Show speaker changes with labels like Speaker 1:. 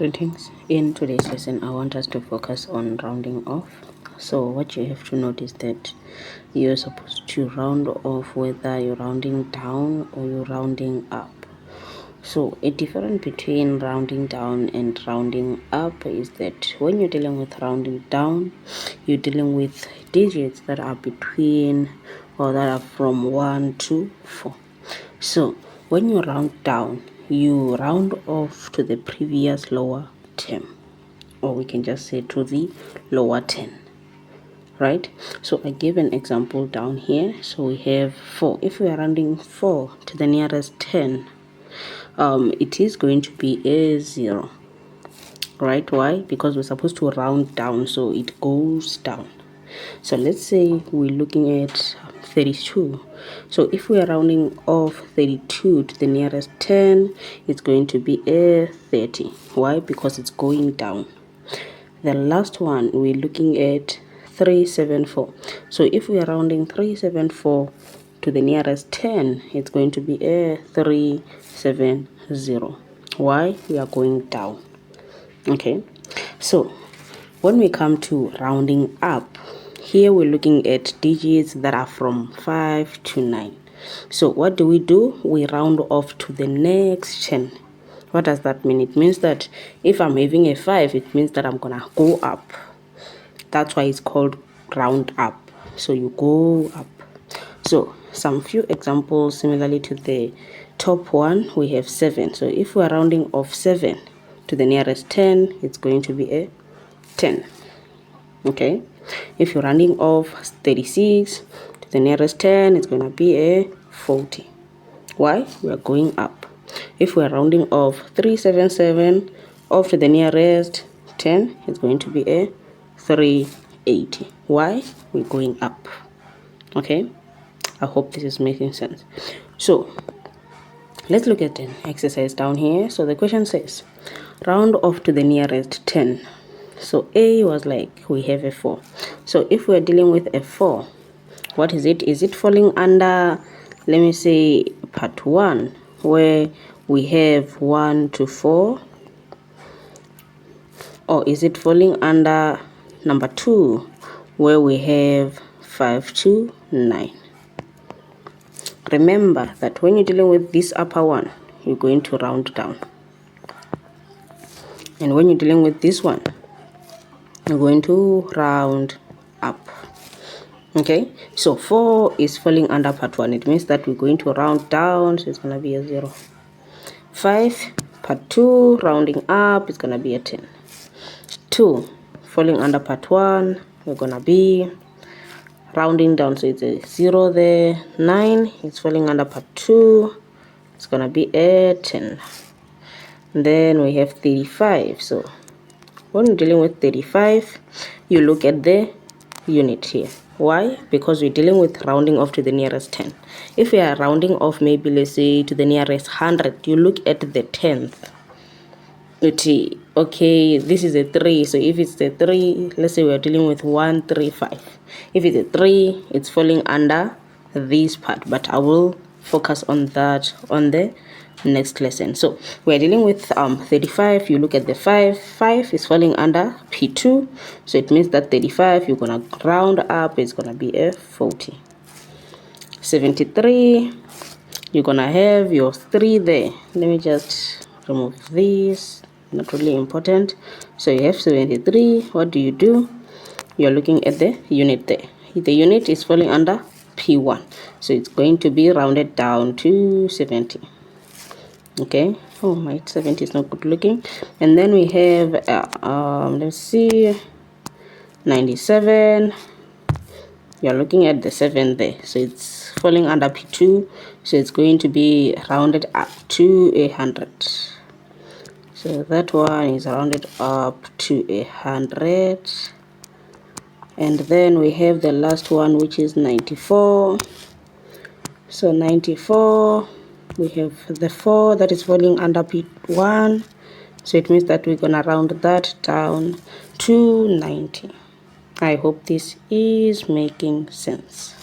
Speaker 1: Greetings. In today's lesson, I want us to focus on rounding off. So what you have to note is that you're supposed to round off whether you're rounding down or you're rounding up. So a difference between rounding down and rounding up is that when you're dealing with rounding down, you're dealing with digits that are between or that are from 1 to 4. So when you round down, you round off to the previous lower term, or we can just say to the lower 10, right? So I give an example down here. So we have 4. If we are rounding 4 to the nearest 10, it is going to be a 0, right? Why? Because we're supposed to round down, so it goes down. So let's say we're looking at 32. So if we are rounding off 32 to the nearest 10, it's going to be a 30. Why? Because it's going down. The last one, we're looking at 374. So if we are rounding 374 to the nearest 10, it's going to be a 370. Why? We are going down. Okay, so when we come to rounding up, here we're looking at digits that are from 5 to 9. So what do? We round off to the next 10. What does that mean? It means that if I'm having a 5, it means that I'm gonna go up. That's why it's called round up. So you go up. So some few examples similarly to the top one, we have 7. So if we're rounding off 7 to the nearest 10, it's going to be a 10. Okay, if you're rounding off 36 to the nearest 10, it's going to be a 40. Why? We are going up. If we're rounding off 377 off to the nearest 10, it's going to be a 380. Why? We're going up. Okay, I hope this is making sense. So let's look at an exercise down here. So the question says round off to the nearest 10. So A was like we have a 4. So if we're dealing with a 4, what is it? Is it falling under, let me say, part 1, where we have 1 to 4? Or is it falling under number 2, where we have 5 to 9? Remember that when you're dealing with this upper one, you're going to round down. And when you're dealing with this one, you're going to round up. Okay, so 4 is falling under part 1. It means that we're going to round down, so it's going to be a 0. 5, part 2, rounding up, it's going to be a 10. 2, falling under part 1, we're going to be rounding down, so it's a 0 there. 9, it's falling under part 2, it's going to be a 10. And then we have 35. So when you're dealing with 35, you look at the unit here. Why? Because we're dealing with rounding off to the nearest 10. If we are rounding off, maybe let's say to the nearest 100, you look at the 10th. Okay, this is a 3. So if it's a 3, let's say we're dealing with 135. If it's a 3, it's falling under this part, but I will focus on that on the next lesson. So we're dealing with 35. You look at the 5. 5 is falling under P2, so it means that 35, you're gonna round up, it's gonna be a 40. 73, you're gonna have your 3 there. Let me just remove this, not really important. So you have 73. What do? You're looking at the unit there. The unit is falling under P1, so it's going to be rounded down to 70. Okay, oh my 70 is not good looking. And then we have let's see, 97. You're looking at the 7 there, so it's falling under P2, so it's going to be rounded up to 100. So that one is rounded up to 100. And then we have the last one, which is 94. So 94, we have the 4 that is falling under P1, so it means that we're gonna round that down to 90. I hope this is making sense.